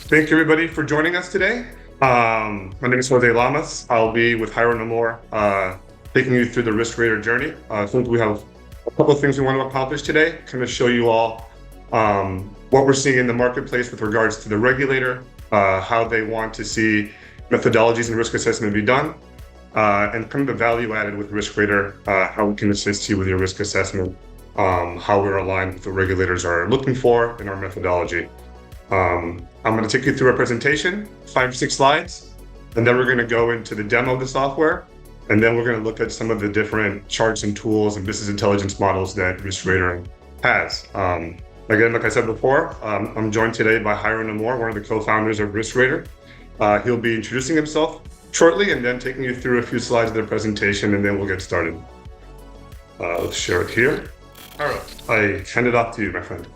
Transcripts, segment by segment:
Thank you, everybody, for joining us today. My name is Jose Lamas. I'll be with Hire No More, taking you through the Risk Rater journey. I think we have a couple of things we want to accomplish today, kind of show you all what we're seeing in the marketplace with regards to the regulator, how they want to see methodologies and risk assessment be done, and kind of the value added with Risk Rater, how we can assist you with your risk assessment, how we're aligned with what the regulators are looking for in our methodology. I'm going to take you through a presentation, 5 or 6 slides, and then we're going to go into the demo of the software, and then we're going to look at some of the different charts and tools and business intelligence models that Risk Rater has. Again, like I said before, I'm joined today by Hire No More, one of the co-founders of Risk Rater. He'll be introducing himself shortly and then taking you through a few slides of the presentation, and then we'll get started. Let's share it here. All right, I hand it off to you, my friend.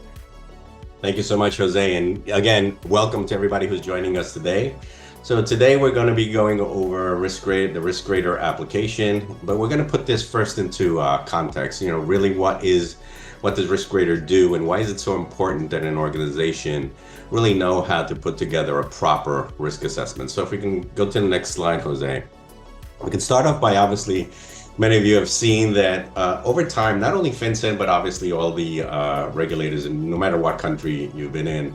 Thank you so much, Jose. And again, welcome to everybody who's joining us today. So today we're going to be going over the Risk Rater application, but we're going to put this first into context. Really what does Risk Rater do, and why is it so important that an organization really know how to put together a proper risk assessment? So if we can go to the next slide, Jose. We can start off by, obviously, many of you have seen that over time, not only FinCEN, but obviously all the regulators, and no matter what country you've been in,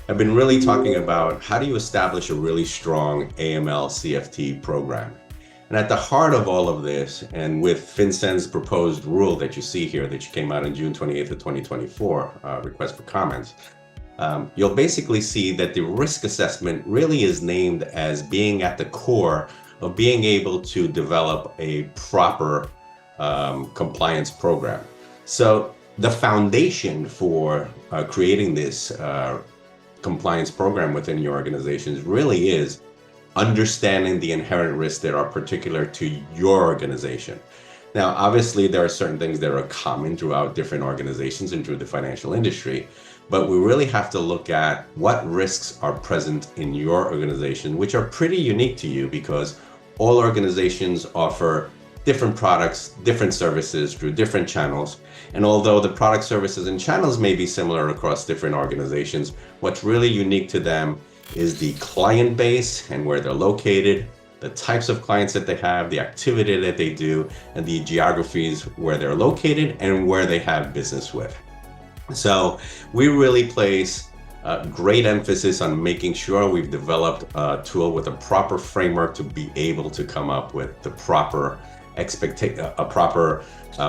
have been really talking about how do you establish a really strong AML CFT program. And at the heart of all of this, and with FinCEN's proposed rule that you see here, that came out on June 28th of 2024, request for comments, you'll basically see that the risk assessment really is named as being at the core of being able to develop a proper compliance program. So the foundation for creating this compliance program within your organizations really is understanding the inherent risks that are particular to your organization. Now, obviously, there are certain things that are common throughout different organizations and through the financial industry, but we really have to look at what risks are present in your organization, which are pretty unique to you because all organizations offer different products, different services through different channels. And although the product, services, and channels may be similar across different organizations, what's really unique to them is the client base and where they're located, the types of clients that they have, the activity that they do, and the geographies where they're located and where they have business with. So we really place great emphasis on making sure we've developed a tool with a proper framework to be able to come up with the proper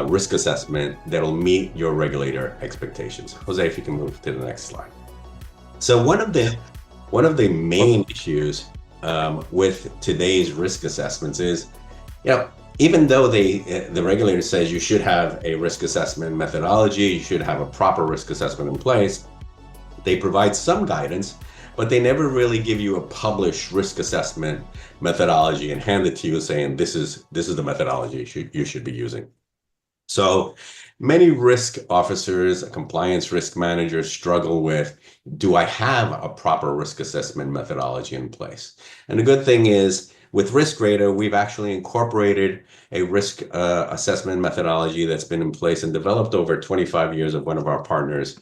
risk assessment that'll meet your regulator expectations. Jose, if you can move to the next slide. So one of the main issues with today's risk assessments is, even though the regulator says you should have a risk assessment methodology, you should have a proper risk assessment in place, they provide some guidance, but they never really give you a published risk assessment methodology and hand it to you saying, this is the methodology you should be using. So many risk officers, compliance risk managers struggle with, do I have a proper risk assessment methodology in place? And the good thing is, with Risk Rater, we've actually incorporated a risk assessment methodology that's been in place and developed over 25 years of one of our partners'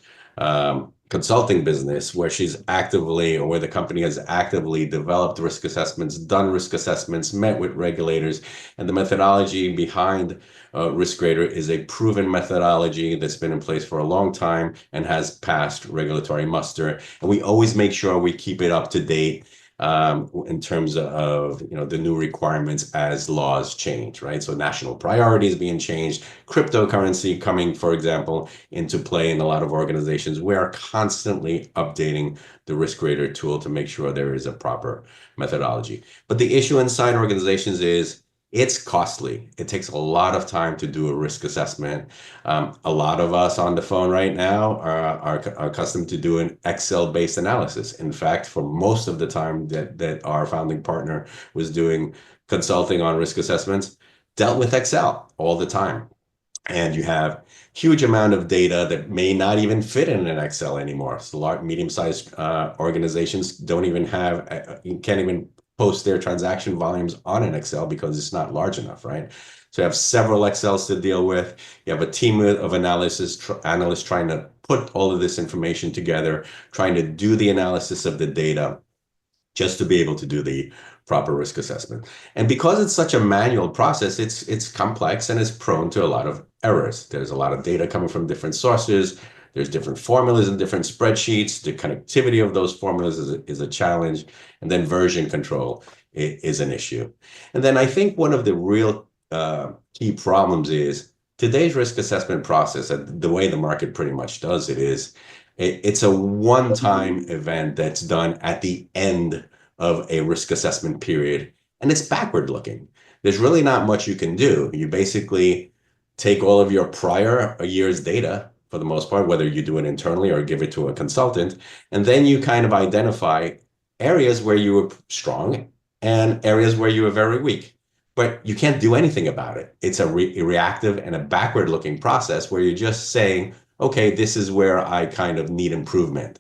consulting business, where the company has actively developed risk assessments, done risk assessments, met with regulators, and the methodology behind Risk Rater is a proven methodology that's been in place for a long time and has passed regulatory muster. And we always make sure we keep it up to date in terms of the new requirements as laws change, right? So national priorities being changed, cryptocurrency coming, for example, into play in a lot of organizations. We are constantly updating the Risk Rater tool to make sure there is a proper methodology. But the issue inside organizations is it's costly. It takes a lot of time to do a risk assessment. A lot of us on the phone right now are accustomed to doing Excel-based analysis. In fact, for most of the time that our founding partner was doing consulting on risk assessments, dealt with Excel all the time. And you have huge amount of data that may not even fit in an Excel anymore. So large, medium-sized organizations don't even can't even post their transaction volumes on an Excel because it's not large enough, right? So you have several Excels to deal with. You have a team of analysts trying to put all of this information together, trying to do the analysis of the data, just to be able to do the proper risk assessment. And because it's such a manual process, it's complex and it's prone to a lot of errors. There's a lot of data coming from different sources. There's different formulas in different spreadsheets. The connectivity of those formulas is a challenge. And then version control is an issue. And then I think one of the real key problems is today's risk assessment process, the way the market pretty much does it is, it's a one-time event that's done at the end of a risk assessment period, and it's backward looking. There's really not much you can do. You basically take all of your prior year's data, for the most part, whether you do it internally or give it to a consultant, and then you kind of identify areas where you were strong and areas where you were very weak. But you can't do anything about it. It's a reactive and a backward-looking process where you're just saying, okay, this is where I kind of need improvement.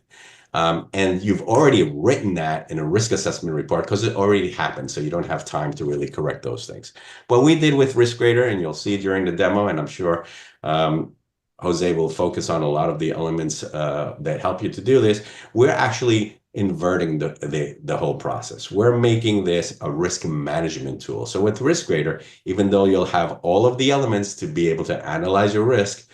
And you've already written that in a risk assessment report because it already happened, so you don't have time to really correct those things. What we did with RiskRater, and you'll see during the demo, and I'm sure Jose will focus on a lot of the elements that help you to do this, we're actually inverting the whole process. We're making this a risk management tool. So with RiskRater, even though you'll have all of the elements to be able to analyze your risk,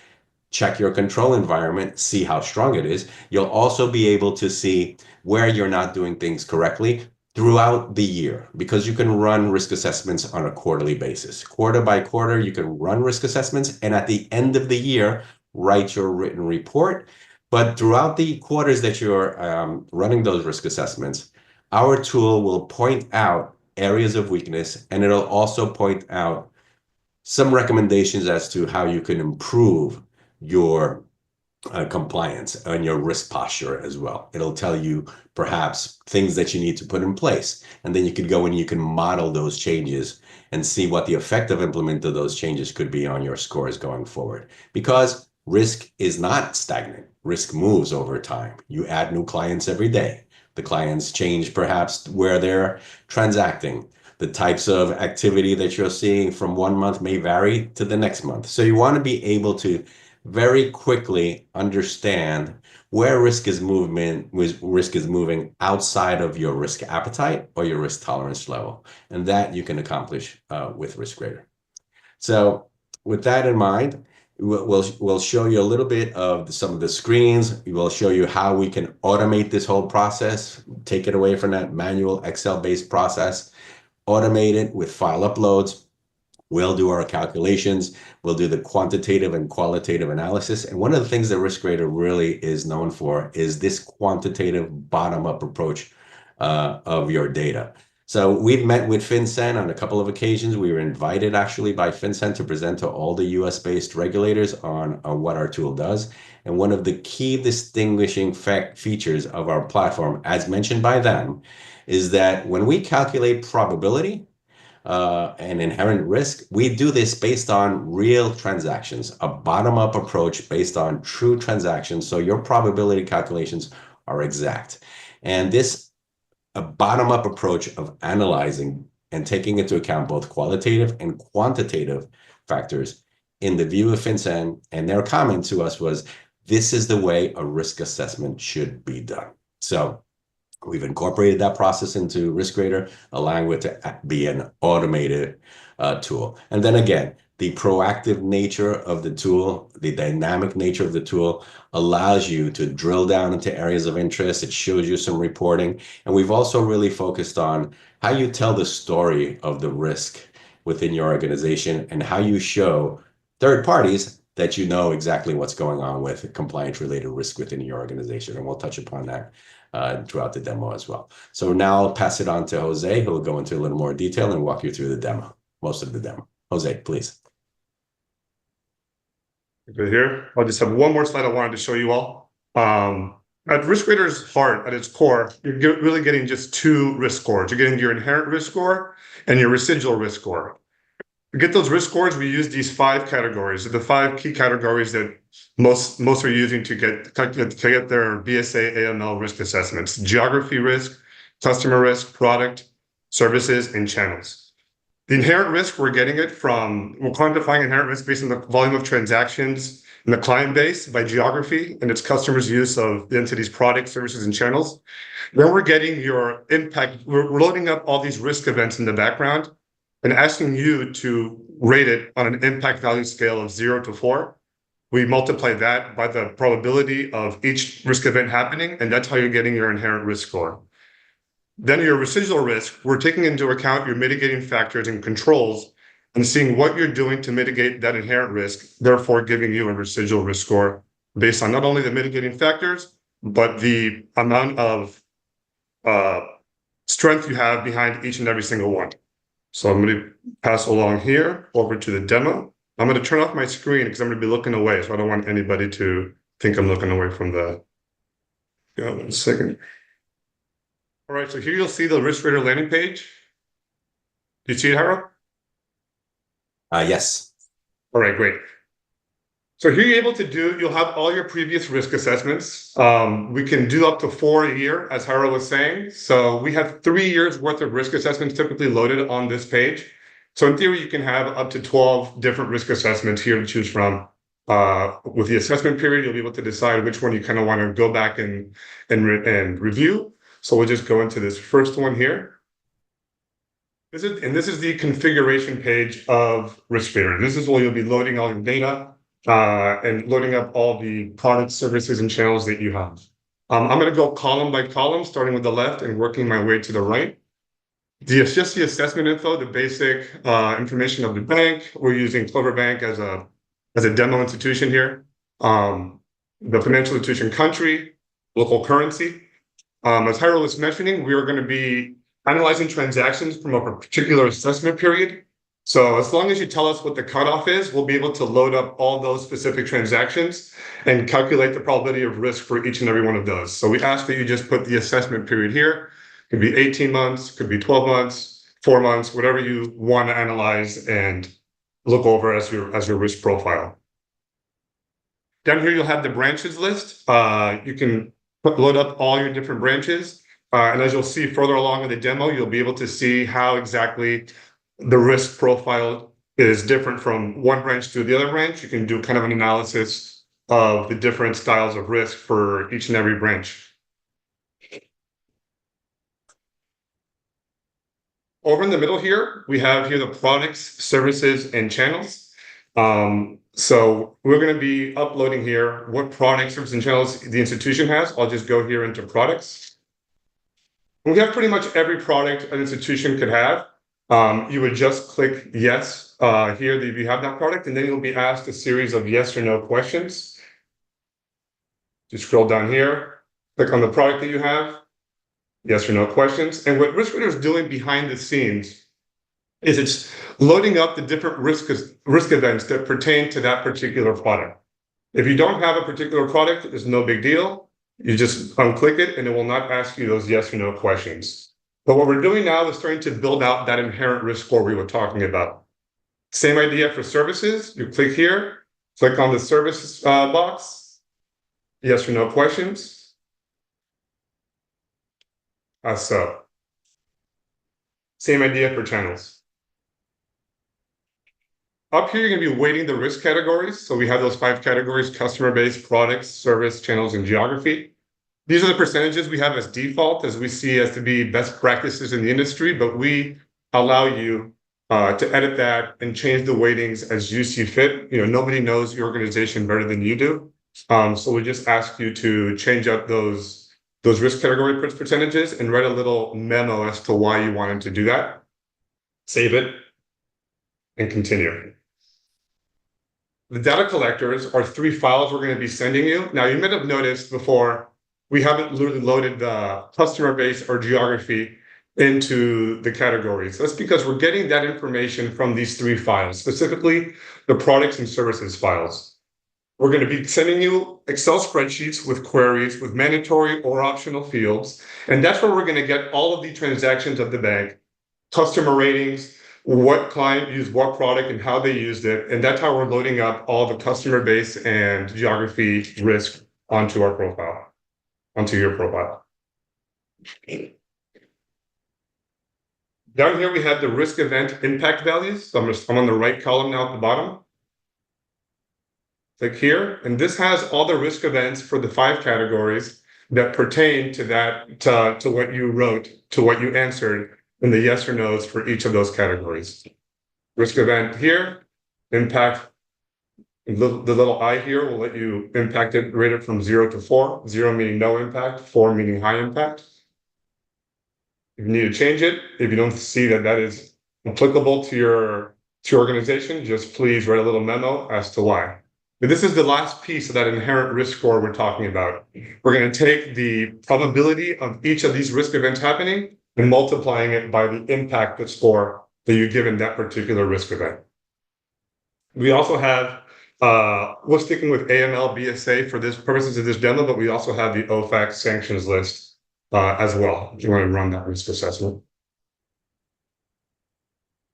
check your control environment, see how strong it is. You'll also be able to see where you're not doing things correctly throughout the year, because you can run risk assessments on a quarterly basis. Quarter by quarter, you can run risk assessments, and at the end of the year, write your written report. But throughout the quarters that you're running those risk assessments, our tool will point out areas of weakness, and it'll also point out some recommendations as to how you can improve your compliance and your risk posture as well. It'll tell you perhaps things that you need to put in place. And then you can go and you can model those changes and see what the effect of implementing those changes could be on your scores going forward. Because risk is not stagnant. Risk moves over time. You add new clients every day. The clients change perhaps where they're transacting. The types of activity that you're seeing from one month may vary to the next month. So you want to be able to very quickly understand where risk is moving outside of your risk appetite or your risk tolerance level. And that you can accomplish with RiskRater. So with that in mind, we'll show you a little bit of some of the screens. We will show you how we can automate this whole process, take it away from that manual Excel-based process, automate it with file uploads. We'll do our calculations. We'll do the quantitative and qualitative analysis. And one of the things that RiskRater really is known for is this quantitative bottom-up approach of your data. So we've met with FinCEN on a couple of occasions. We were invited actually by FinCEN to present to all the US-based regulators on what our tool does. And one of the key distinguishing features of our platform, as mentioned by them, is that when we calculate probability, and inherent risk, we do this based on real transactions, a bottom-up approach based on true transactions. So your probability calculations are exact. And this bottom-up approach of analyzing and taking into account both qualitative and quantitative factors in the view of FinCEN, and their comment to us was, this is the way a risk assessment should be done. So we've incorporated that process into RiskRater, allowing it to be an automated tool. And then again, the proactive nature of the tool, the dynamic nature of the tool allows you to drill down into areas of interest. It shows you some reporting. And we've also really focused on how you tell the story of the risk within your organization and how you show third parties that you know exactly what's going on with compliance-related risk within your organization. And we'll touch upon that throughout the demo as well. So now I'll pass it on to Jose, who will go into a little more detail and walk you through the demo, most of the demo. Jose, please. Good here. I'll just have one more slide I wanted to show you all. At RiskRater's heart, at its core, you're really getting just two risk scores. You're getting your inherent risk score and your residual risk score. To get those risk scores, we use these 5 categories, the 5 key categories that most are using to get their BSA AML risk assessments: geography risk, customer risk, product, services, and channels. The inherent risk, we're quantifying inherent risk based on the volume of transactions and the client base by geography and its customers' use of the entity's products, services, and channels. Then we're getting your impact. We're loading up all these risk events in the background and asking you to rate it on an impact value scale of 0 to 4. We multiply that by the probability of each risk event happening, and that's how you're getting your inherent risk score. Then your residual risk, we're taking into account your mitigating factors and controls and seeing what you're doing to mitigate that inherent risk, therefore giving you a residual risk score based on not only the mitigating factors, but the amount of strength you have behind each and every single one. So I'm going to pass along here over to the demo. I'm going to turn off my screen because I'm going to be looking away, so I don't want anybody to think I'm looking away from the. Yeah, 1 second. All right, so here you'll see the RiskRadar landing page. Do you see it, Harold? Yes. All right, great. So here you're able to you'll have all your previous risk assessments. We can do up to 4 a year, as Harold was saying. So we have 3 years worth of risk assessments typically loaded on this page. So in theory, you can have up to 12 different risk assessments here to choose from. With the assessment period, you'll be able to decide which one you kind of want to go back and review. So we'll just go into this first one here. This is the configuration page of RiskRadar. This is where you'll be loading all your data and loading up all the products, services, and channels that you have. I'm going to go column by column, starting with the left and working my way to the right. Just the assessment info, the basic information of the bank. We're using Clover Bank as a demo institution here. The financial institution country, local currency. As Harold was mentioning, we are going to be analyzing transactions from a particular assessment period. So as long as you tell us what the cutoff is, we'll be able to load up all those specific transactions and calculate the probability of risk for each and every one of those. So we ask that you just put the assessment period here. It could be 18 months, could be 12 months, 4 months, whatever you want to analyze and look over as your risk profile. Down here, you'll have the branches list. You can load up all your different branches. And as you'll see further along in the demo, you'll be able to see how exactly the risk profile is different from one branch to the other branch. You can do kind of an analysis of the different styles of risk for each and every branch. Over in the middle here, we have here the products, services, and channels. So we're going to be uploading here what products, services, and channels the institution has. I'll just go here into products. We have pretty much every product an institution could have. You would just click yes here if you have that product, and then you'll be asked a series of yes or no questions. Just scroll down here, click on the product that you have, yes or no questions. And what RiskRadar is doing behind the scenes is it's loading up the different risk events that pertain to that particular product. If you don't have a particular product, it's no big deal. You just unclick it and it will not ask you those yes or no questions. But what we're doing now is starting to build out that inherent risk score we were talking about. Same idea for services. You click here, click on the services box, yes or no questions. So. Same idea for channels. Up here, you're going to be weighting the risk categories. So we have those 5 categories: customer base, products, service, channels, and geography. These are the percentages we have as default, as we see as to be best practices in the industry, but we allow you to edit that and change the weightings as you see fit. Nobody knows your organization better than you do. So we just ask you to change up those risk category percentages and write a little memo as to why you wanted to do that. Save it and continue. The data collectors are 3 files we're going to be sending you. Now, you might have noticed before, we haven't loaded the customer base or geography into the categories. That's because we're getting that information from these 3 files, specifically the products and services files. We're going to be sending you Excel spreadsheets with queries with mandatory or optional fields. And that's where we're going to get all of the transactions of the bank, customer ratings, what client used what product and how they used it. And that's how we're loading up all the customer base and geography risk onto our profile, onto your profile. Down here, we have the risk event impact values. So I'm on the right column now at the bottom. Click here, and this has all the risk events for the 5 categories that pertain to that, to what you wrote, to what you answered in the yes or no's for each of those categories. Risk event here, impact, the little I here will let you impact it, rate it from 0 to 4, 0 meaning no impact, 4 meaning high impact. If you need to change it, if you don't see that that is applicable to your organization, just please write a little memo as to why. But this is the last piece of that inherent risk score we're talking about. We're going to take the probability of each of these risk events happening and multiplying it by the impact score that you give in that particular risk event. We also have, we're sticking with AML BSA for this purposes of this demo, but we also have the OFAC sanctions list as well, if you want to run that risk assessment.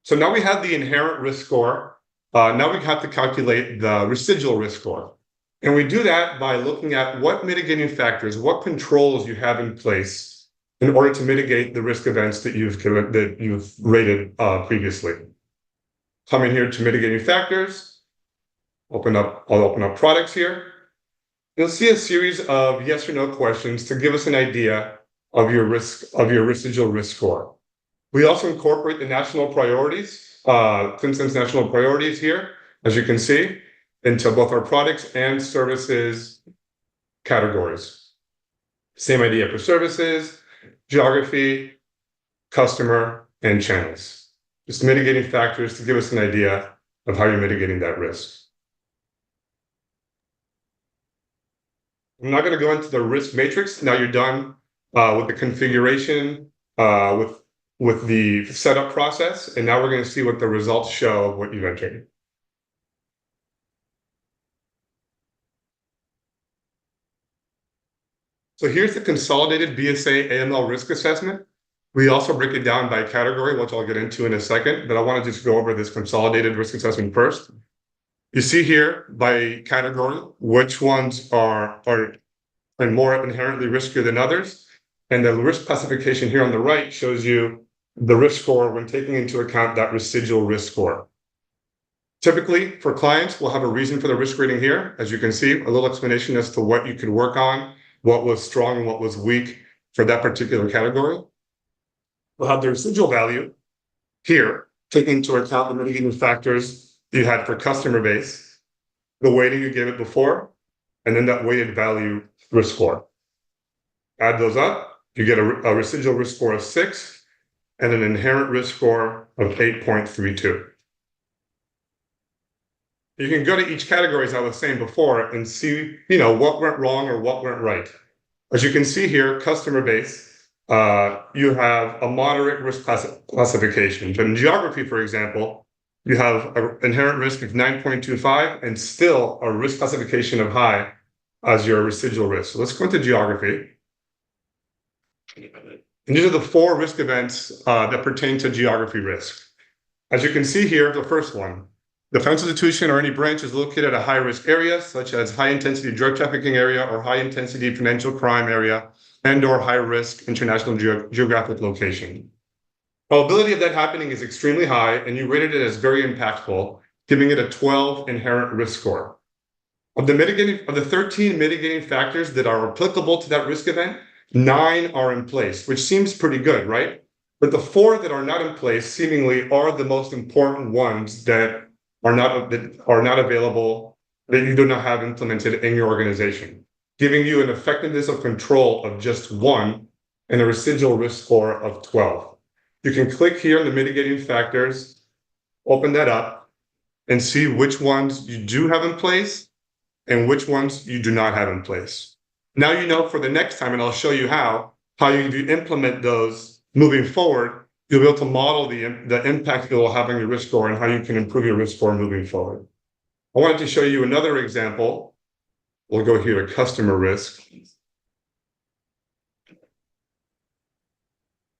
So now we have the inherent risk score. Now we have to calculate the residual risk score. And we do that by looking at what mitigating factors, what controls you have in place in order to mitigate the risk events that you've rated previously. Coming here to mitigating factors, I'll open up products here. You'll see a series of yes or no questions to give us an idea of your residual risk score. We also incorporate the national priorities, Clinton's national priorities here, as you can see, into both our products and services categories. Same idea for services, geography, customer, and channels. Just mitigating factors to give us an idea of how you're mitigating that risk. I'm not going to go into the risk matrix. Now you're done with the configuration, with the setup process, and now we're going to see what the results show of what you've entered. So here's the consolidated BSA AML risk assessment. We also break it down by category, which I'll get into in a second, but I want to just go over this consolidated risk assessment first. You see here by category which ones are more inherently riskier than others. And the risk classification here on the right shows you the risk score when taking into account that residual risk score. Typically, for clients, we'll have a reason for the risk rating here. As you can see, a little explanation as to what you could work on, what was strong and what was weak for that particular category. We'll have the residual value here, taking into account the mitigating factors you had for customer base, the weighting you gave it before, and then that weighted value risk score. Add those up, you get a residual risk score of 6 and an inherent risk score of 8.32. You can go to each category, as I was saying before, and see, what went wrong or what went right. As you can see here, customer base, you have a moderate risk classification. But in geography, for example, you have an inherent risk of 9.25 and still a risk classification of high as your residual risk. So let's go into geography. And these are the 4 risk events that pertain to geography risk. As you can see here, the first one, the financial institution or any branch is located at a high-risk area, such as high-intensity drug trafficking area or high-intensity financial crime area and or high-risk international geographic location. Probability of that happening is extremely high, and you rated it as very impactful, giving it a 12 inherent risk score. Of the 13 mitigating factors that are applicable to that risk event, 9 are in place, which seems pretty good, right? But the 4 that are not in place seemingly are the most important ones that are not available, that you do not have implemented in your organization, giving you an effectiveness of control of just 1 and a residual risk score of 12. You can click here on the mitigating factors, open that up, and see which ones you do have in place and which ones you do not have in place. Now you know for the next time, and I'll show you how you implement those moving forward, you'll be able to model the impact it will have on your risk score and how you can improve your risk score moving forward. I wanted to show you another example. We'll go here to customer risk.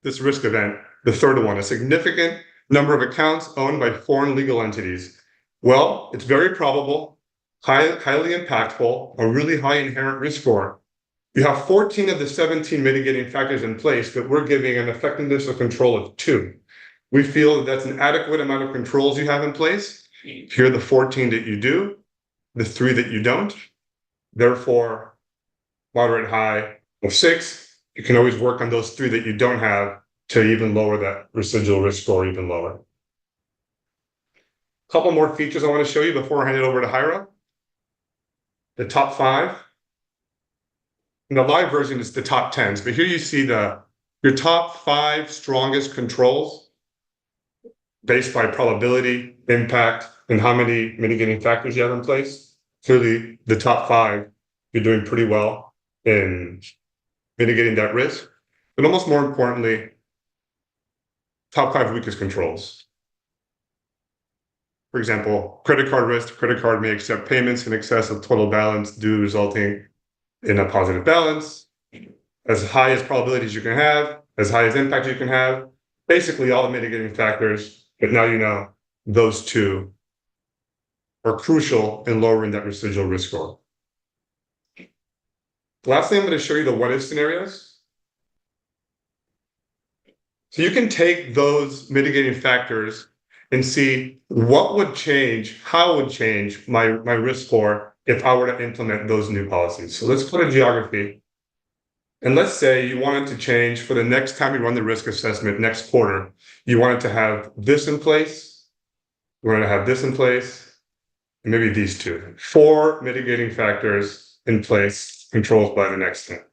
This risk event, the third one, a significant number of accounts owned by foreign legal entities. Well, it's very probable, highly impactful, a really high inherent risk score. You have 14 of the 17 mitigating factors in place, but we're giving an effectiveness of control of 2. We feel that that's an adequate amount of controls you have in place. Here are the 14 that you do. the 3 that you don't. Therefore, moderate high of 6, you can always work on those 3 that you don't have to even lower that residual risk score even lower. A couple more features I want to show you before I hand it over to Jairo. The top 5. In the live version, it's the top 10s, but here you see your top 5 strongest controls based by probability, impact, and how many mitigating factors you have in place. Clearly, the top 5, you're doing pretty well in mitigating that risk. But almost more importantly, top 5 weakest controls. For example, credit card risk. Credit card may accept payments in excess of total balance due resulting in a positive balance. As high as probabilities you can have, as high as impact you can have, basically all the mitigating factors. But now you know those 2 are crucial in lowering that residual risk score. Lastly, I'm going to show you the what-if scenarios. So you can take those mitigating factors and see what would change, how it would change my risk score if I were to implement those new policies. So let's go to geography. And let's say you wanted to change for the next time you run the risk assessment next quarter, you wanted to have this in place, you wanted to have this in place, and maybe these 2. 4 mitigating factors in place, controls by the next 10.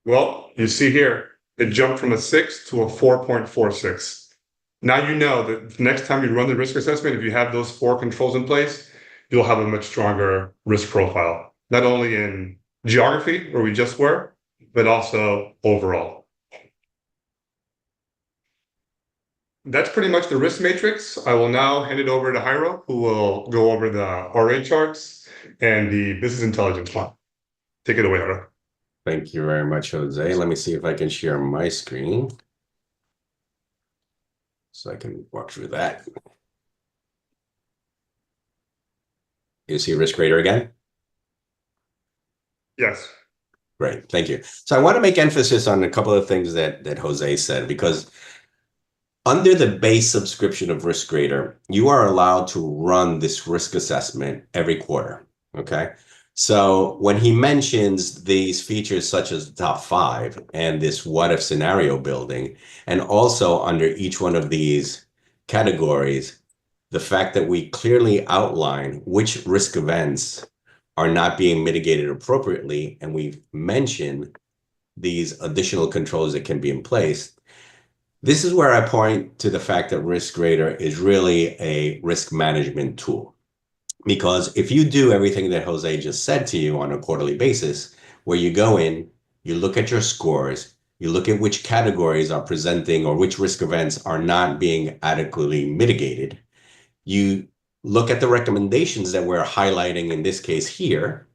Well, you see here, it jumped from a 6 to a 4.46. Now you know that next time you run the risk assessment, if you have those 4 controls in place, you'll have a much stronger risk profile, not only in geography, where we just were, but also overall. That's pretty much the risk matrix. I will now hand it over to Jairo, who will go over the RA charts and the business intelligence one. Take it away, Jairo. Thank you very much, Jose. Let me see if I can share my screen so I can walk through that. You see RiskRadar again? Yes. Great, thank you. So I want to make emphasis on a couple of things that Jose said, because under the base subscription of RiskRadar, you are allowed to run this risk assessment every quarter, okay? So when he mentions these features such as the top 5 and this what-if scenario building, and also under each one of these categories, the fact that we clearly outline which risk events are not being mitigated appropriately, and we've mentioned these additional controls that can be in place, this is where I point to the fact that RiskRadar is really a risk management tool. Because if you do everything that Jose just said to you on a quarterly basis, where you go in, you look at your scores, you look at which categories are presenting or which risk events are not being adequately mitigated, you look at the recommendations that we're highlighting in this case here,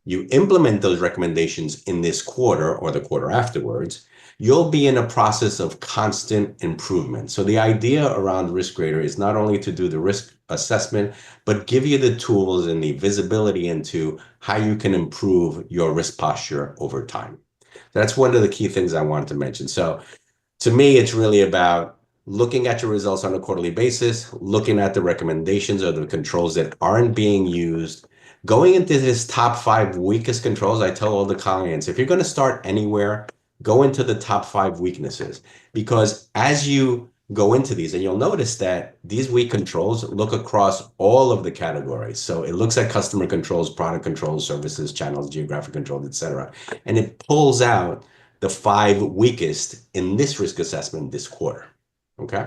you implement those recommendations in this quarter or the quarter afterwards, you'll be in a process of constant improvement. So the idea around RiskRadar is not only to do the risk assessment, but give you the tools and the visibility into how you can improve your risk posture over time. That's one of the key things I wanted to mention. So to me, it's really about looking at your results on a quarterly basis, looking at the recommendations or the controls that aren't being used, going into this top 5 weakest controls. I tell all the clients, if you're going to start anywhere, go into the top 5 weaknesses, because as you go into these, and you'll notice that these weak controls look across all of the categories. So it looks at customer controls, product controls, services, channels, geographic controls, etc. And it pulls out the 5 weakest in this risk assessment this quarter. Okay.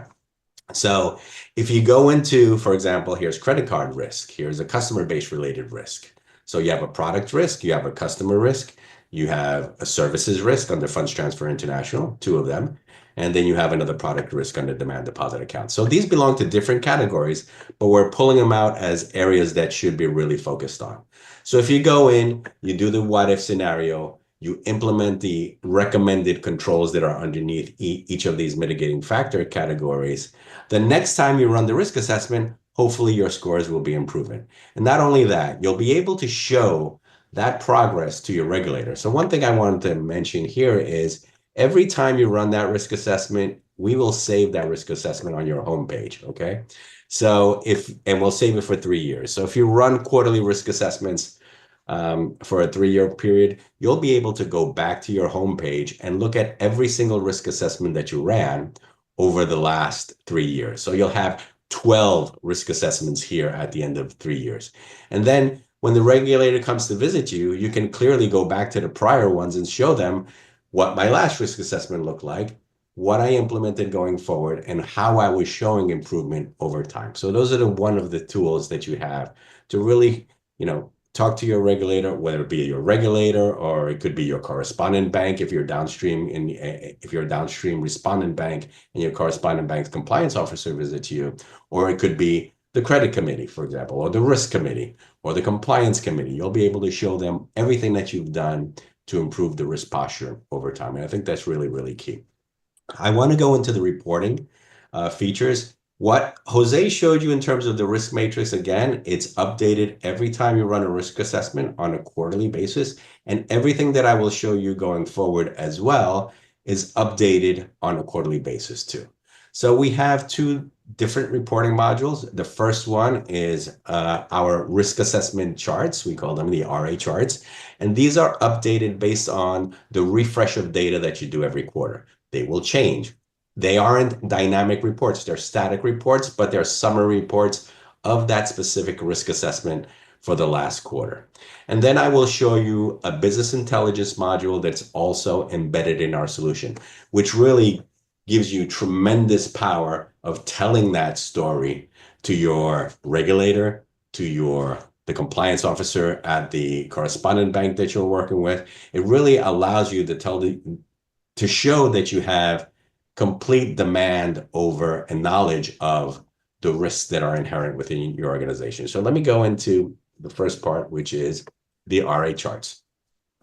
So if you go into, for example, here's credit card risk, here's a customer base related risk. So you have a product risk, you have a customer risk, you have a services risk under Funds Transfer International, 2 of them, and then you have another product risk under demand deposit account. So these belong to different categories, but we're pulling them out as areas that should be really focused on. So if you go in, you do the what if scenario, you implement the recommended controls that are underneath each of these mitigating factor categories, the next time you run the risk assessment, hopefully your scores will be improving. And not only that, you'll be able to show that progress to your regulator. So one thing I wanted to mention here is every time you run that risk assessment, we will save that risk assessment on your homepage, okay? So and we'll save it for 3 years. So if you run quarterly risk assessments for a 3-year period, you'll be able to go back to your homepage and look at every single risk assessment that you ran over the last 3 years. So you'll have 12 risk assessments here at the end of 3 years. And then when the regulator comes to visit you, you can clearly go back to the prior ones and show them what my last risk assessment looked like, what I implemented going forward, and how I was showing improvement over time. So those are one of the tools that you have to really, talk to your regulator, whether it be your regulator or it could be your correspondent bank if you're downstream respondent bank and your correspondent bank's compliance officer visits you, or it could be the credit committee, for example, or the risk committee or the compliance committee. You'll be able to show them everything that you've done to improve the risk posture over time. And I think that's really, really key. I want to go into the reporting features. What Jose showed you in terms of the risk matrix, again, it's updated every time you run a risk assessment on a quarterly basis. And everything that I will show you going forward as well is updated on a quarterly basis too. So we have 2 different reporting modules. The first one is our risk assessment charts. We call them the RA charts. And these are updated based on the refresh of data that you do every quarter. They will change. They aren't dynamic reports. They're static reports, but they're summary reports of that specific risk assessment for the last quarter. And then I will show you a business intelligence module that's also embedded in our solution, which really gives you tremendous power of telling that story to your regulator, to the compliance officer at the correspondent bank that you're working with. It really allows you to show that you have complete demand over and knowledge of the risks that are inherent within your organization. So let me go into the first part, which is the RA charts.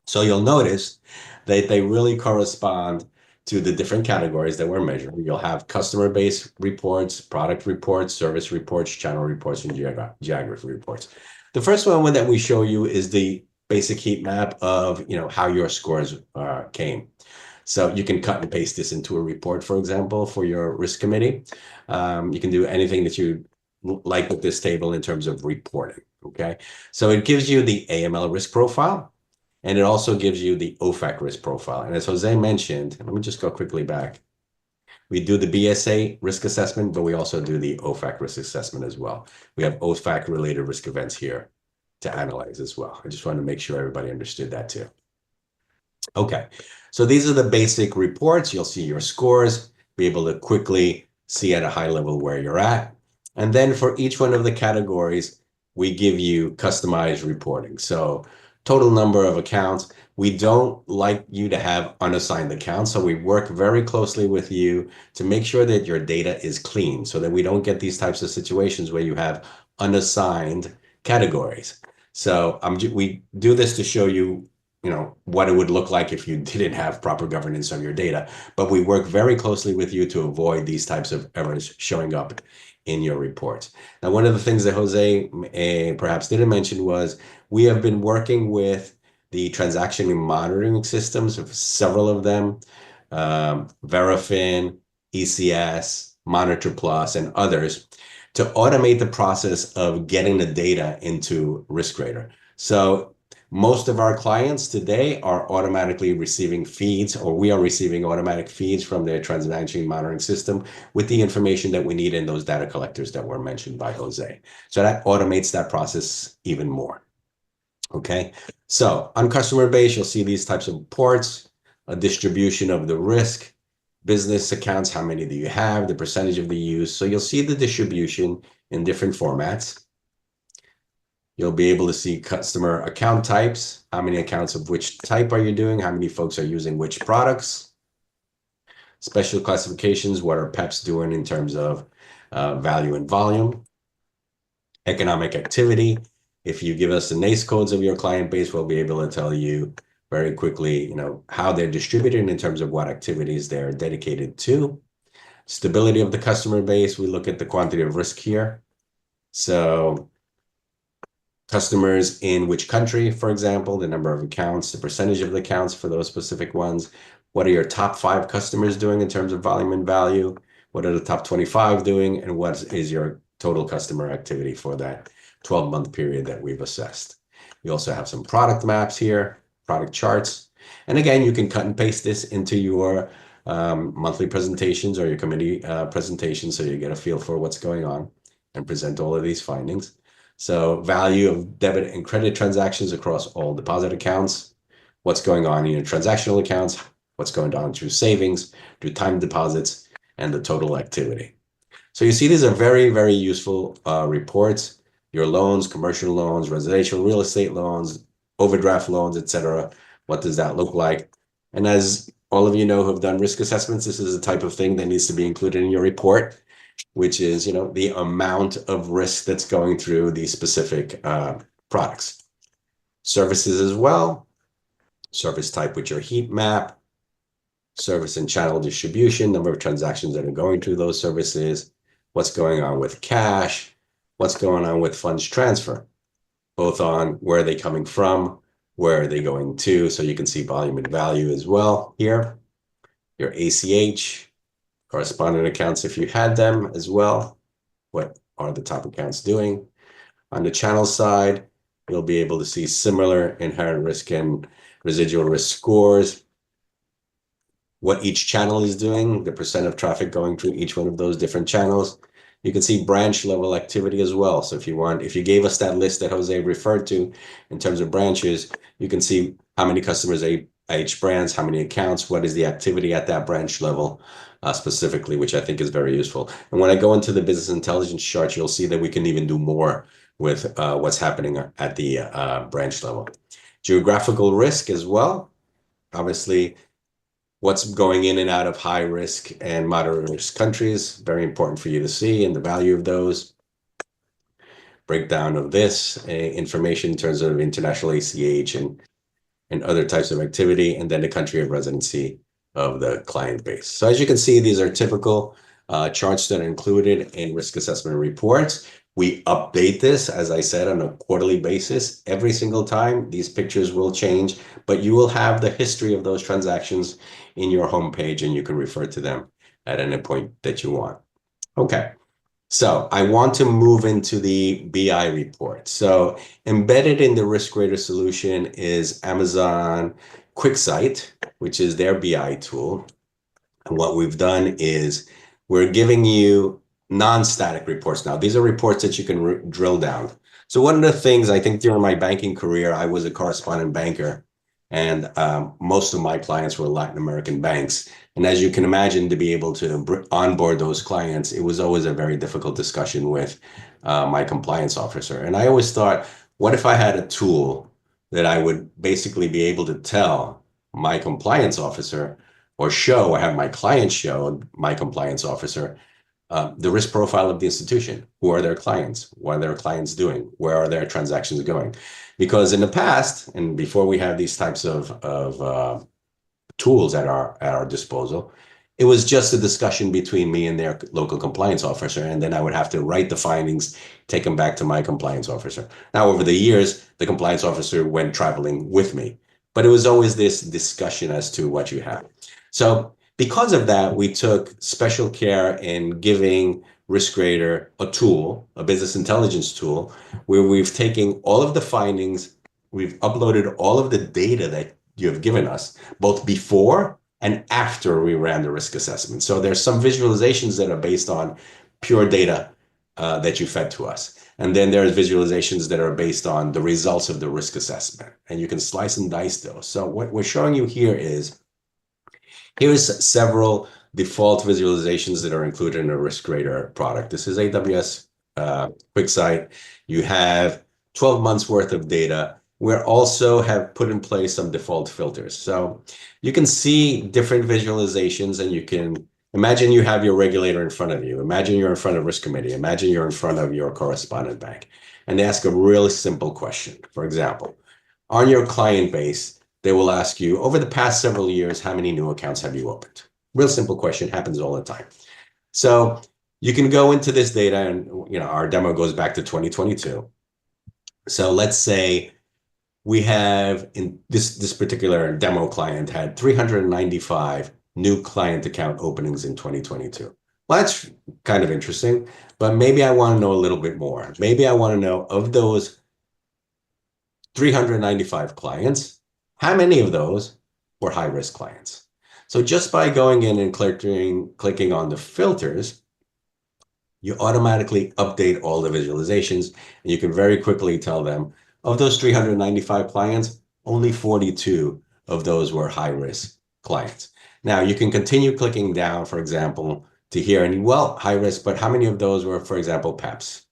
So you'll notice that they really correspond to the different categories that we're measuring. You'll have customer base reports, product reports, service reports, channel reports, and geography reports. The first one that we show you is the basic heat map of how your scores came. So you can cut and paste this into a report, for example, for your risk committee. You can do anything that you like with this table in terms of reporting, okay? So it gives you the AML risk profile, and it also gives you the OFAC risk profile. And as Jose mentioned, let me just go quickly back. We do the BSA risk assessment, but we also do the OFAC risk assessment as well. We have OFAC-related risk events here to analyze as well. I just want to make sure everybody understood that too. Okay, so these are the basic reports. You'll see your scores, be able to quickly see at a high level where you're at. And then for each one of the categories, we give you customized reporting. So total number of accounts. We don't like you to have unassigned accounts. So we work very closely with you to make sure that your data is clean so that we don't get these types of situations where you have unassigned categories. So we do this to show you what it would look like if you didn't have proper governance of your data. But we work very closely with you to avoid these types of errors showing up in your reports. Now, one of the things that Jose perhaps didn't mention was we have been working with the transaction monitoring systems of several of them, Verafin, ECS, Monitor Plus, and others, to automate the process of getting the data into RiskRadar. So most of our clients today are automatically receiving feeds, or we are receiving automatic feeds from their transaction monitoring system with the information that we need in those data collectors that were mentioned by Jose. So that automates that process even more. Okay, so on customer base, you'll see these types of reports, a distribution of the risk, business accounts, how many do you have, the percentage of the use. So you'll see the distribution in different formats. You'll be able to see customer account types, how many accounts of which type are you doing, how many folks are using which products, special classifications, what are PEPs doing in terms of value and volume, economic activity. If you give us the NAICS codes of your client base, we'll be able to tell you very quickly, how they're distributed in terms of what activities they're dedicated to. Stability of the customer base, we look at the quantity of risk here. So customers in which country, for example, the number of accounts, the percentage of the accounts for those specific ones, What are your top 5 customers doing in terms of volume and value? What are the top 25 doing? And what is your total customer activity for that 12-month period that we've assessed? We also have some product maps here, product charts. And again, you can cut and paste this into your monthly presentations or your committee presentations so you get a feel for what's going on and present all of these findings. So value of debit and credit transactions across all deposit accounts, what's going on in your transactional accounts, what's going on through savings, through time deposits, and the total activity. So you see, these are very, very useful reports. Your loans, commercial loans, residential real estate loans, overdraft loans, etc. What does that look like? And as all of you know who have done risk assessments, this is the type of thing that needs to be included in your report, which is, the amount of risk that's going through these specific products. Services as well, service type with your heat map, service and channel distribution, number of transactions that are going through those services, what's going on with cash, what's going on with funds transfer, both on where are they coming from, where are they going to, so you can see volume and value as well here. Your ACH, correspondent accounts if you had them as well. What are the top accounts doing? On the channel side, you'll be able to see similar inherent risk and residual risk scores, what each channel is doing, the percent of traffic going through each one of those different channels. You can see branch level activity as well. So if you gave us that list that Jose referred to in terms of branches, you can see how many customers at each branch, how many accounts, what is the activity at that branch level specifically, which I think is very useful. And when I go into the business intelligence chart, you'll see that we can even do more with what's happening at the branch level. Geographical risk as well. Obviously, what's going in and out of high risk and moderate risk countries, very important for you to see, and the value of those. Breakdown of this information in terms of international ACH and other types of activity, and then the country of residency of the client base. So as you can see, these are typical charts that are included in risk assessment reports. We update this, as I said, on a quarterly basis. Every single time, these pictures will change, but you will have the history of those transactions in your homepage, and you can refer to them at any point that you want. Okay, so I want to move into the BI report. So embedded in the RiskRadar solution is Amazon QuickSight, which is their BI tool. And what we've done is we're giving you non-static reports now. These are reports that you can drill down. So one of the things, I think during my banking career, I was a correspondent banker, and most of my clients were Latin American banks. And as you can imagine, to be able to onboard those clients, it was always a very difficult discussion with my compliance officer. And I always thought, what if I had a tool that I would basically be able to tell my compliance officer or have my client show my compliance officer the risk profile of the institution. Who are their clients? What are their clients doing? Where are their transactions going? Because in the past, and before we had these types of tools at our disposal, it was just a discussion between me and their local compliance officer, and then I would have to write the findings, take them back to my compliance officer. Now, over the years, the compliance officer went traveling with me, but it was always this discussion as to what you have. So because of that, we took special care in giving RiskRadar a tool, a business intelligence tool, where we've taken all of the findings, we've uploaded all of the data that you have given us, both before and after we ran the risk assessment. So there's some visualizations that are based on pure data that you fed to us. And then there's visualizations that are based on the results of the risk assessment. And you can slice and dice those. So what we're showing you here's several default visualizations that are included in a RiskRadar product. This is AWS QuickSight. You have 12 months worth of data. We also have put in place some default filters. So you can see different visualizations, and you can imagine you have your regulator in front of you. Imagine you're in front of risk committee. Imagine you're in front of your correspondent bank, and they ask a really simple question. For example, on your client base, they will ask you, over the past several years, how many new accounts have you opened? Real simple question, happens all the time. So you can go into this data, and our demo goes back to 2022. So let's say we have in this particular demo client had 395 new client account openings in 2022. Well, that's kind of interesting, but maybe I want to know a little bit more. Maybe I want to know of those 395 clients, how many of those were high-risk clients? So just by going in and clicking on the filters, you automatically update all the visualizations, and you can very quickly tell them, of those 395 clients, only 42 of those were high-risk clients. Now, you can continue clicking down, for example, to here, and well, high risk, but how many of those were, for example, PEPs?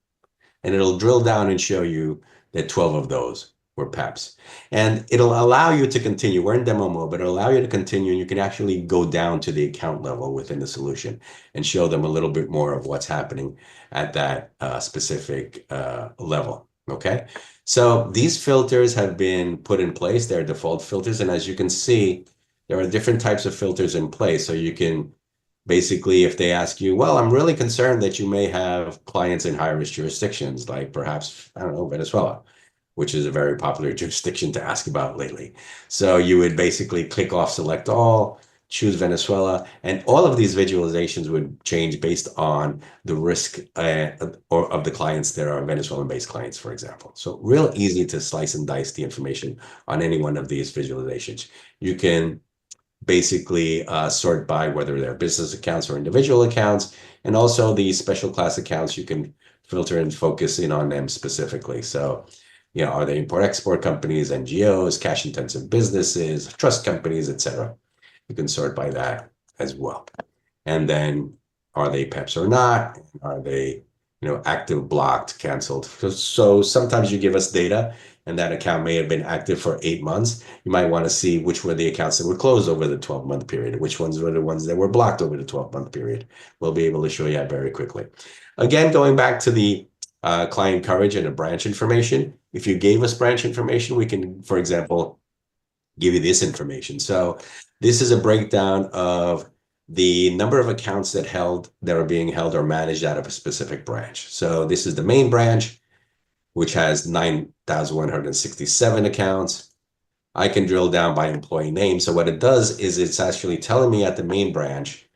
And it'll drill down and show you that 12 of those were PEPs. And it'll allow you to continue. We're in demo mode, but it'll allow you to continue, and you can actually go down to the account level within the solution and show them a little bit more of what's happening at that specific level. Okay, so these filters have been put in place. They're default filters, and as you can see, there are different types of filters in place. So you can basically, if they ask you, well, I'm really concerned that you may have clients in high-risk jurisdictions, like perhaps, I don't know, Venezuela, which is a very popular jurisdiction to ask about lately. So you would basically click off select all, choose Venezuela, and all of these visualizations would change based on the risk or of the clients that are Venezuelan-based clients, for example. So real easy to slice and dice the information on any one of these visualizations. You can basically sort by whether they're business accounts or individual accounts, and also the special class accounts, you can filter and focus in on them specifically. So, you know, are they import-export companies, NGOs, cash-intensive businesses, trust companies, etc. You can sort by that as well. And then, are they PEPs or not? Are they, you know, active, blocked, canceled? So sometimes you give us data, and that account may have been active for 8 months. You might want to see which were the accounts that were closed over the 12-month period, which ones were the ones that were blocked over the 12-month period. We'll be able to show you that very quickly. Again, going back to the client coverage and the branch information, if you gave us branch information, we can, for example, give you this information. So this is a breakdown of the number of accounts that are being held or managed out of a specific branch. So this is the main branch, which has 9,167 accounts. I can drill down by employee name. So what it does is it's actually telling me at the main branch,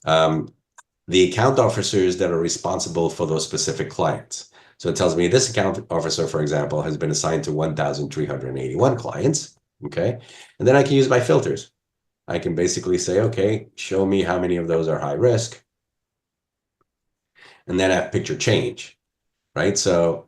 the account officers that are responsible for those specific clients. So it tells me this account officer, for example, has been assigned to 1,381 clients, okay? And then I can use my filters. I can basically say, okay, show me how many of those are high risk. And then I have picture change, right? So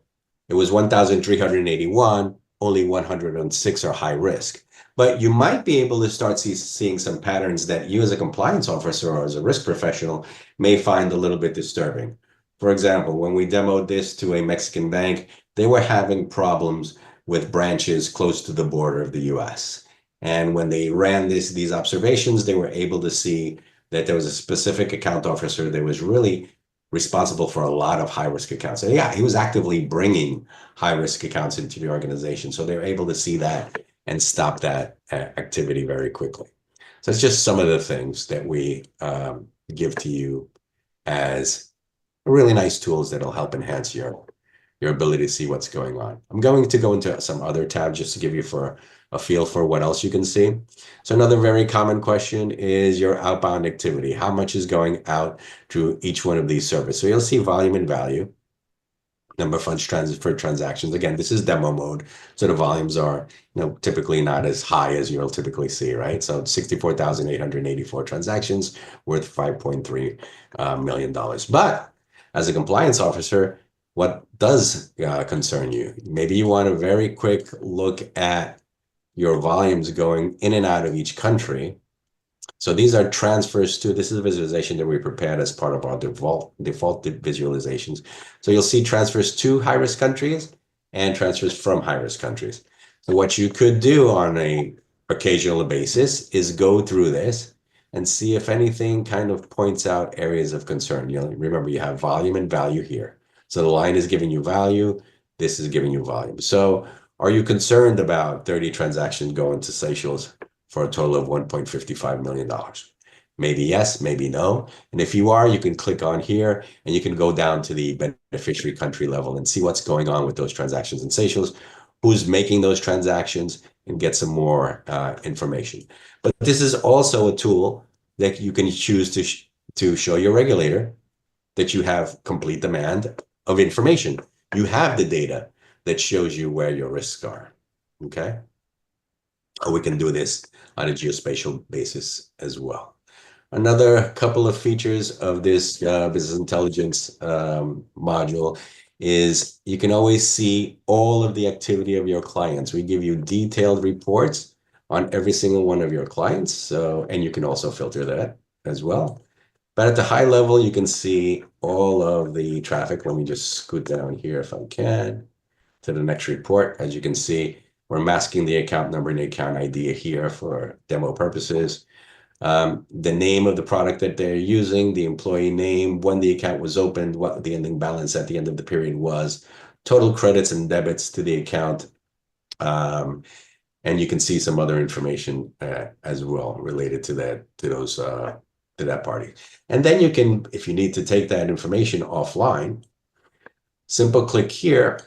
it was 1,381, only 106 are high risk. But you might be able to start seeing some patterns that you as a compliance officer or as a risk professional may find a little bit disturbing. For example, when we demoed this to a Mexican bank, they were having problems with branches close to the border of the US. And when they ran these observations, they were able to see that there was a specific account officer that was really responsible for a lot of high-risk accounts. And yeah, he was actively bringing high-risk accounts into the organization. So they were able to see that and stop that activity very quickly. So it's just some of the things that we give to you as really nice tools that'll help enhance your ability to see what's going on. I'm going to go into some other tabs just to give you a feel for what else you can see. So another very common question is your outbound activity. How much is going out to each one of these servers? So you'll see volume and value, number of funds transferred transactions. Again, this is demo mode, so the volumes are, you know, typically not as high as you'll typically see, right? So 64,884 transactions worth $5.3 million. But as a compliance officer, what does concern you? Maybe you want a very quick look at your volumes going in and out of each country. So these are transfers to, this is a visualization that we prepared as part of our default visualizations. So you'll see transfers to high-risk countries and transfers from high-risk countries. So what you could do on a occasional basis is go through this and see if anything kind of points out areas of concern. You know, remember, you have volume and value here. So the line is giving you value, this is giving you volume. So are you concerned about 30 transactions going to Seychelles for a total of $1.55 million? Maybe yes, maybe no. And if you are, you can click on here and you can go down to the beneficiary country level and see what's going on with those transactions in Seychelles. who's making those transactions, and get some more information. But this is also a tool that you can choose to show your regulator that you have complete demand of information. You have the data that shows you where your risks are, okay? Or we can do this on a geospatial basis as well. Another couple of features of this business intelligence module is you can always see all of the activity of your clients. We give you detailed reports on every single one of your clients. So, and you can also filter that as well. But at the high level, you can see all of the traffic. Let me just scoot down here if I can to the next report. As you can see, we're masking the account number and the account ID here for demo purposes. The name of the product that they're using, the employee name, when the account was opened, what the ending balance at the end of the period was, total credits and debits to the account. And you can see some other information as well related to that, to that party. And then you can, if you need to take that information offline, simple click here,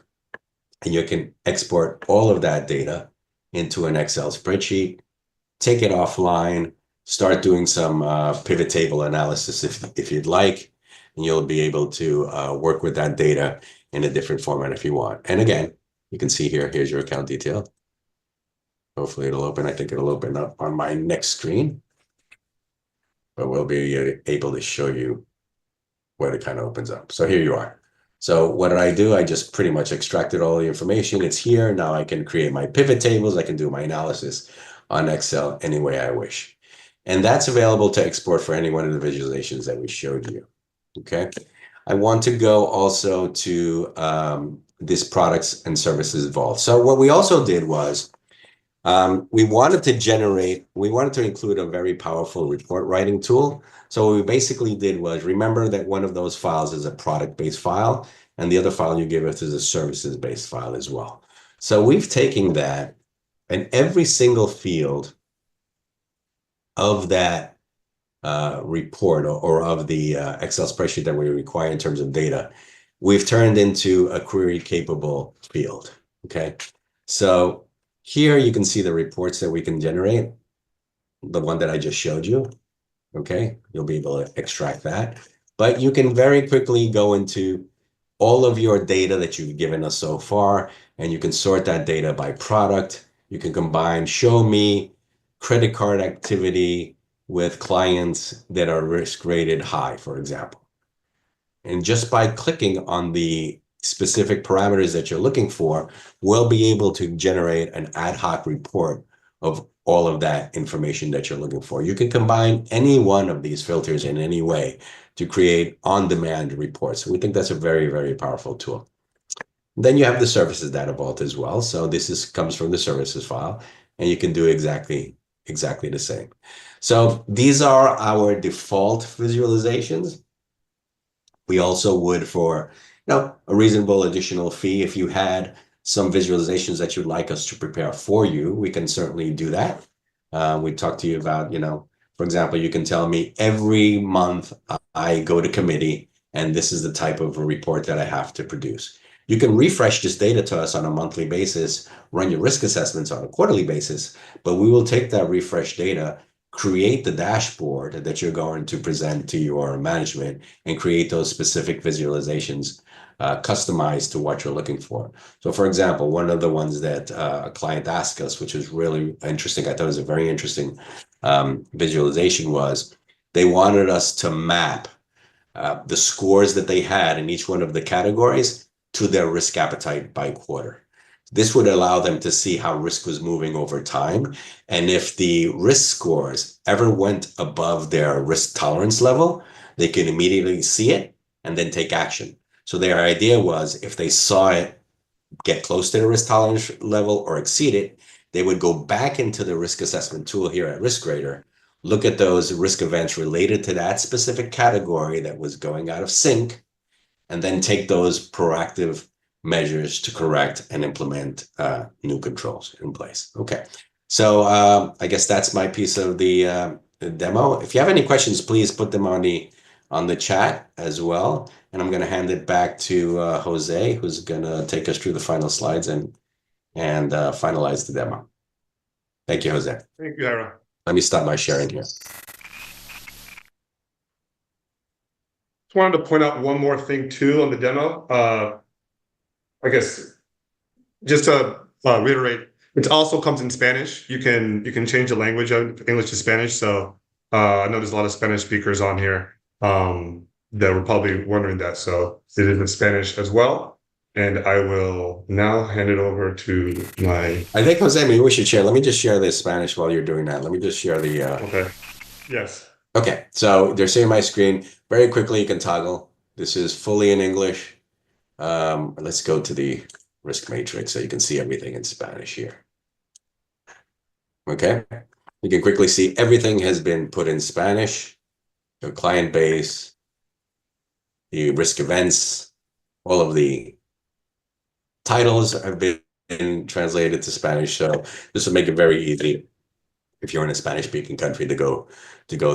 and you can export all of that data into an Excel spreadsheet, take it offline, start doing some pivot table analysis if you'd like, and you'll be able to work with that data in a different format if you want. And again, you can see here, here's your account detail. Hopefully it'll open. I think it'll open up on my next screen, but we'll be able to show you where it kind of opens up. So here you are. So what did I do? I just pretty much extracted all the information. It's here. Now I can create my pivot tables. I can do my analysis on Excel any way I wish. And that's available to export for any one of the visualizations that we showed you. Okay. I want to go also to this products and services vault. So what we also did was we wanted to include a very powerful report writing tool. So what we basically did was, remember that one of those files is a product-based file, and the other file you gave us is a services-based file as well. So we've taken that, and every single field of that report or of the Excel spreadsheet that we require in terms of data, we've turned into a query-capable field, okay? So here you can see the reports that we can generate, the one that I just showed you, okay? You'll be able to extract that. But you can very quickly go into all of your data that you've given us so far, and you can sort that data by product. You can combine show me credit card activity with clients that are risk rated high, for example. And just by clicking on the specific parameters that you're looking for, we'll be able to generate an ad hoc report of all of that information that you're looking for. You can combine any one of these filters in any way to create on-demand reports. We think that's a very, very powerful tool. Then you have the services data vault as well. So this comes from the services file, and you can do exactly the same. So these are our default visualizations. We also would, for a reasonable additional fee, if you had some visualizations that you'd like us to prepare for you, we can certainly do that. We talked to you about, for example, you can tell me every month I go to committee and this is the type of a report that I have to produce. You can refresh this data to us on a monthly basis, run your risk assessments on a quarterly basis, but we will take that refresh data, create the dashboard that you're going to present to your management, and create those specific visualizations customized to what you're looking for. So for example, one of the ones that a client asked us, which was really interesting, I thought it was a very interesting visualization, was they wanted us to map the scores that they had in each one of the categories to their risk appetite by quarter. This would allow them to see how risk was moving over time. And if the risk scores ever went above their risk tolerance level, they could immediately see it and then take action. So their idea was, if they saw it get close to the risk tolerance level or exceed it, they would go back into the risk assessment tool here at RiskRater, look at those risk events related to that specific category that was going out of sync, and then take those proactive measures to correct and implement new controls in place. Okay, so I guess that's my piece of the demo. If you have any questions, please put them on the chat as well. And I'm going to hand it back to Jose, who's going to take us through the final slides and and finalize the demo. Thank you, Jose. Thank you, Jairo. Let me stop my sharing here. Just wanted to point out one more thing too on the demo. I guess just to reiterate, it also comes in Spanish. You can change the language of English to Spanish. So I know there's a lot of Spanish speakers on here that were probably wondering that. So it is in Spanish as well. And I will now hand it over to my. I think, Jose, maybe we should share. Let me just share the Spanish while you're doing that. Let me just share the. Okay. Yes. Okay, so they're seeing my screen. Very quickly, you can toggle. This is fully in English. Let's go to the risk matrix so you can see everything in Spanish here. Okay, you can quickly see everything has been put in Spanish. The client base, the risk events, all of the titles have been translated to Spanish. So this will make it very easy if you're in a Spanish-speaking country to go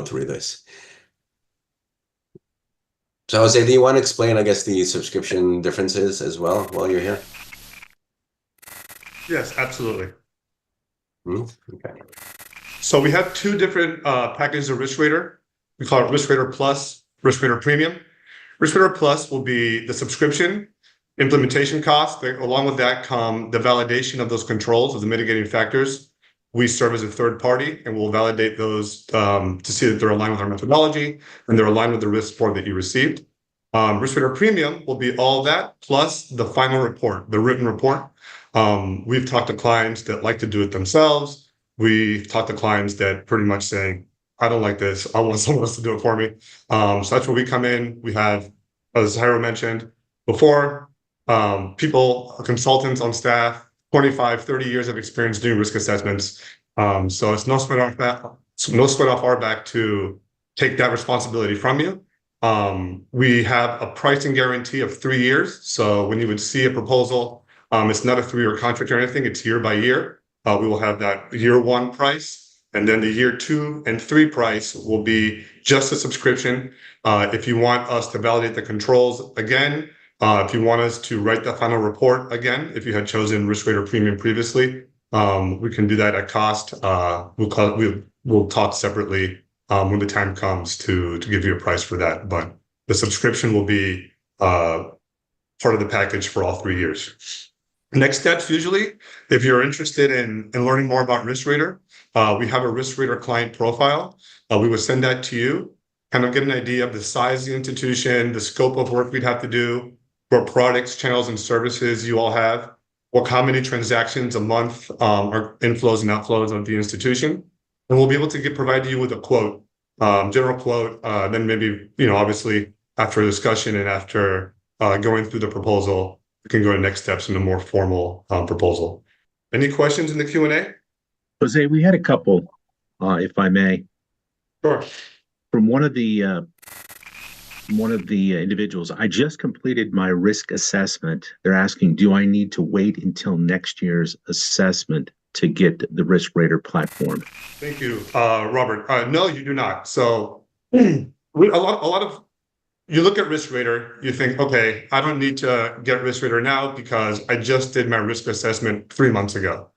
through this. So Jose, do you want to explain, I guess, the subscription differences as well while you're here? Yes, absolutely. Okay. So we have two different packages of RiskRadar. We call it RiskRadar Plus, RiskRadar Premium. RiskRadar Plus will be the subscription implementation cost. Along with that come the validation of those controls of the mitigating factors. We serve as a third party and we'll validate those to see that they're aligned with our methodology and they're aligned with the risk score that you received. RiskRadar Premium will be all that plus the final report, the written report. We've talked to clients that like to do it themselves. We've talked to clients that pretty much saying, I don't like this. I want someone else to do it for me. So that's where we come in. We have, as Jairo mentioned before, people, consultants on staff, 25, 30 years of experience doing risk assessments. So it's no sweat off our back to take that responsibility from you. We have a pricing guarantee of 3 years. So when you would see a proposal, it's not a 3-year contract or anything, it's year by year. We will have that year 1 price, and then the year 2 and 3 price will be just a subscription. If you want us to validate the controls again, if you want us to write the final report again, if you had chosen RiskRadar Premium previously, we can do that at cost. We'll talk separately when the time comes to give you a price for that. But the subscription will be part of the package for all 3 years. Next steps, usually, if you're interested in learning more about RiskRadar, we have a RiskRadar client profile. We will send that to you, kind of get an idea of the size of the institution, the scope of work we'd have to do, what products, channels, and services you all have, how many transactions a month are inflows and outflows of the institution. And we'll be able to provide you with a quote, general quote, then maybe, obviously after a discussion and after going through the proposal, we can go to next steps in a more formal proposal. Any questions in the Q&A? Jose, we had a couple, if I may. Sure. From one of the individuals, I just completed my risk assessment. They're asking, do I need to wait until next year's assessment to get the RiskRadar platform? Thank you, Robert. No, you do not. So a lot of you look at RiskRadar, you think, okay, I don't need to get RiskRadar now because I just did my risk assessment 3 months ago.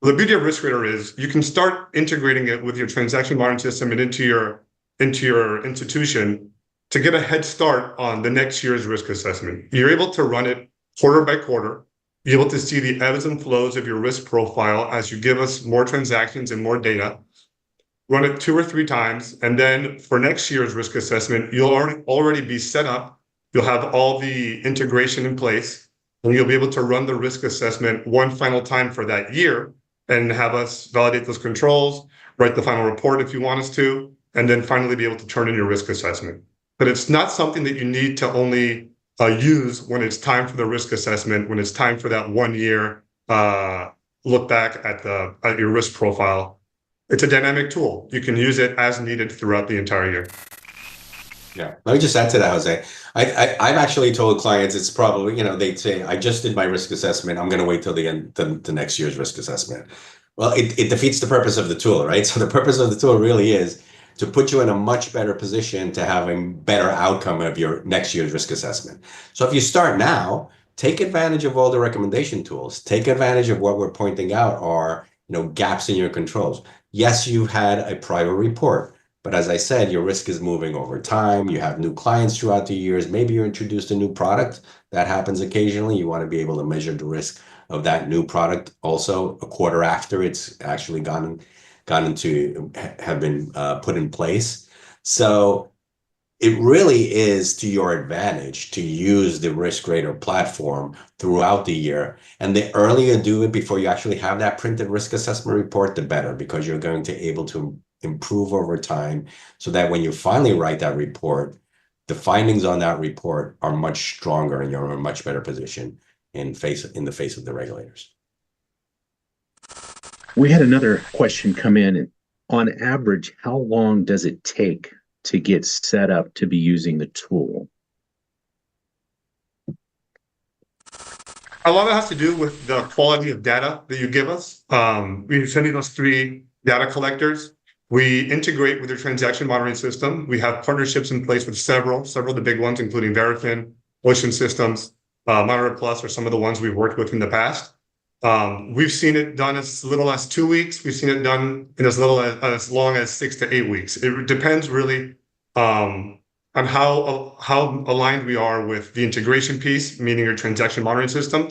The beauty of RiskRadar is you can start integrating it with your transaction monitoring system and into your institution to get a head start on the next year's risk assessment. You're able to run it quarter by quarter. You're able to see the ebbs and flows of your risk profile as you give us more transactions and more data. Run it 2 or 3 times, and then for next year's risk assessment, you'll already be set up. You'll have all the integration in place, and you'll be able to run the risk assessment one final time for that year and have us validate those controls, write the final report if you want us to, and then finally be able to turn in your risk assessment. But it's not something that you need to only use when it's time for the risk assessment, when it's time for that 1 year look back at your risk profile. It's a dynamic tool. You can use it as needed throughout the entire year. Yeah, let me just add to that, Jose. I've actually told clients it's probably, they'd say, I just did my risk assessment. I'm going to wait till the end, the next year's risk assessment. Well, it defeats the purpose of the tool, right? So the purpose of the tool really is to put you in a much better position to have a better outcome of your next year's risk assessment. So if you start now, take advantage of all the recommendation tools. Take advantage of what we're pointing out are, gaps in your controls. Yes, you've had a prior report, but as I said, your risk is moving over time. You have new clients throughout the years. Maybe you introduced a new product. That happens occasionally. You want to be able to measure the risk of that new product also a quarter after it's actually have been put in place. So it really is to your advantage to use the RiskRadar platform throughout the year. And the earlier you do it before you actually have that printed risk assessment report, the better, because you're going to be able to improve over time so that when you finally write that report, the findings on that report are much stronger and you're in a much better position in the face of the regulators. We had another question come in. On average, how long does it take to get set up to be using the tool? A lot of it has to do with the quality of data that you give us. We're sending us 3 data collectors. We integrate with your transaction monitoring system. We have partnerships in place with several of the big ones, including Verafin, Ocean Systems, Monitor Plus are some of the ones we've worked with in the past. We've seen it done as little as 2 weeks. We've seen it done in as long as 6 to 8 weeks. It depends really on how aligned we are with the integration piece, meaning your transaction monitoring system,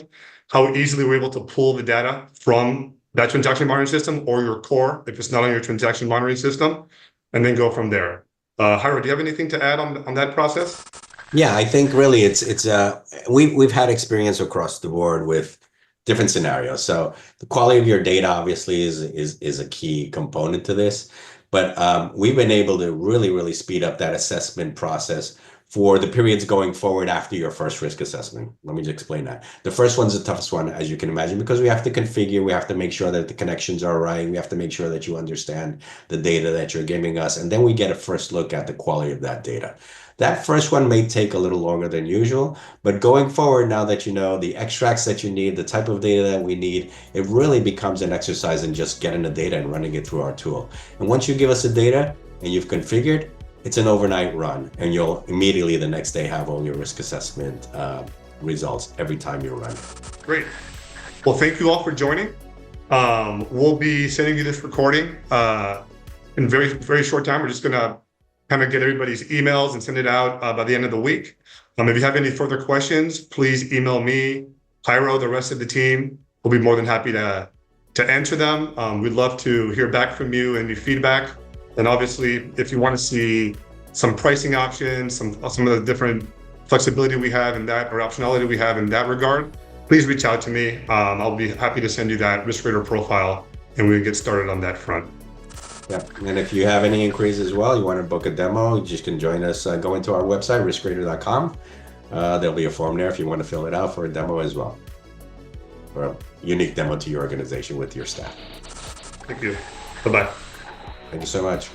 how easily we're able to pull the data from that transaction monitoring system or your core if it's not on your transaction monitoring system, and then go from there. Jairo, do you have anything to add on that process? Yeah, I think really we've had experience across the board with different scenarios. So the quality of your data obviously is a key component to this, but we've been able to really speed up that assessment process for the periods going forward after your first risk assessment. Let me just explain that. The first one's the toughest one, as you can imagine, because we have to configure, we have to make sure that the connections are right, we have to make sure that you understand the data that you're giving us, and then we get a first look at the quality of that data. That first one may take a little longer than usual, but going forward, now that you know the extracts that you need, the type of data that we need, it really becomes an exercise in just getting the data and running it through our tool. And once you give us the data and you've configured, it's an overnight run, and you'll immediately the next day have all your risk assessment results every time you run. Great. Well, thank you all for joining. We'll be sending you this recording in very short time. We're just going to kind of get everybody's emails and send it out by the end of the week. If you have any further questions, please email me, Jairo, the rest of the team. We'll be more than happy to answer them. We'd love to hear back from you, any feedback. And obviously, if you want to see some pricing options, some of the different flexibility we have in that, or optionality we have in that regard, please reach out to me. I'll be happy to send you that RiskRadar profile, and we'll get started on that front. Yeah, and if you have any inquiries as well, you want to book a demo, you just can join us, go into our website, riskradar.com. There'll be a form there if you want to fill it out for a demo as well, or a unique demo to your organization with your staff. Thank you. Bye-bye. Thank you so much.